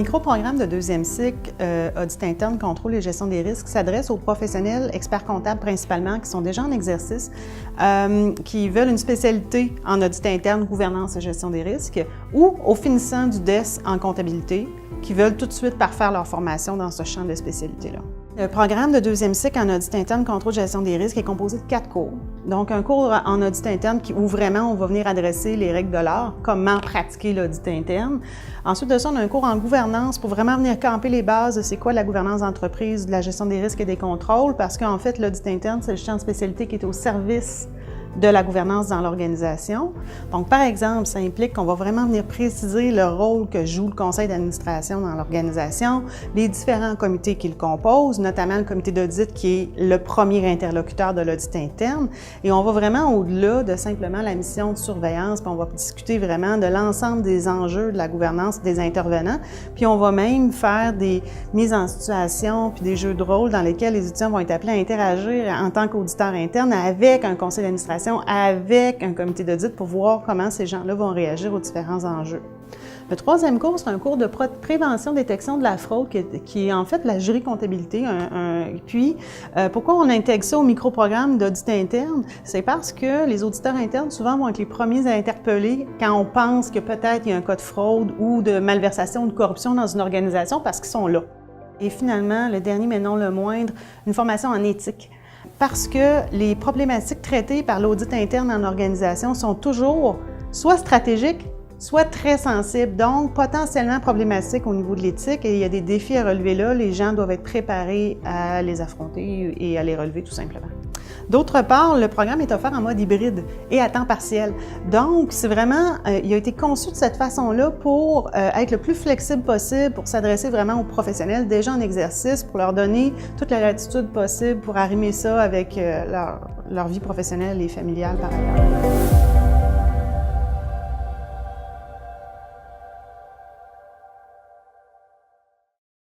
micro-programme de deuxième cycle, audit interne, contrôle et gestion des risques, s'adresse aux professionnels, experts comptables principalement, qui sont déjà en exercice, qui veulent une spécialité en audit interne, gouvernance et gestion des risques, ou aux finissants du DES en comptabilité, qui veulent tout de suite parfaire leur formation dans ce champ de spécialité-là. Le programme de deuxième cycle en audit interne, contrôle et gestion des risques est composé de 4 cours. Donc, un cours en audit interne où vraiment on va venir adresser les règles de l'art, comment pratiquer l'audit interne. Ensuite de ça, on a un cours en gouvernance pour vraiment venir camper les bases de c'est quoi la gouvernance d'entreprise, de la gestion des risques et des contrôles, parce qu'en fait, l'audit interne, c'est le champ de spécialité qui est au service de la gouvernance dans l'organisation. Donc, par exemple, ça implique qu'on va vraiment venir préciser le rôle que joue le conseil d'administration dans l'organisation, les différents comités qui le composent, notamment le comité d'audit qui est le premier interlocuteur de l'audit interne. Et on va vraiment au-delà de simplement la mission de surveillance, puis on va discuter vraiment de l'ensemble des enjeux de la gouvernance des intervenants. Puis on va même faire des mises en situation puis des jeux de rôle dans lesquels les étudiants vont être appelés à interagir en tant qu'auditeurs internes avec un conseil d'administration, avec un comité d'audit pour voir comment ces gens-là vont réagir aux différents enjeux. Le troisième cours, c'est un cours de prévention, détection de la fraude qui est en fait la jury comptabilité. Puis, pourquoi on intègre ça au micro-programme d'audit interne? C'est parce que les auditeurs internes, souvent, vont être les premiers à interpeller quand on pense que peut-être il y a un cas de fraude ou de malversation ou de corruption dans une organisation parce qu'ils sont là. Et finalement, le dernier mais non le moindre, une formation en éthique. Parce que les problématiques traitées par l'audit interne en organisation sont toujours soit stratégiques, soit très sensibles, donc potentiellement problématiques au niveau de l'éthique. Et il y a des défis à relever là, les gens doivent être préparés à les affronter et à les relever tout simplement. D'autre part, le programme est offert en mode hybride et à temps partiel. Donc, c'est vraiment, il a été conçu de cette façon-là pour être le plus flexible possible, pour s'adresser vraiment aux professionnels déjà en exercice, pour leur donner toute la latitude possible pour arrimer ça avec leur vie professionnelle et familiale par ailleurs.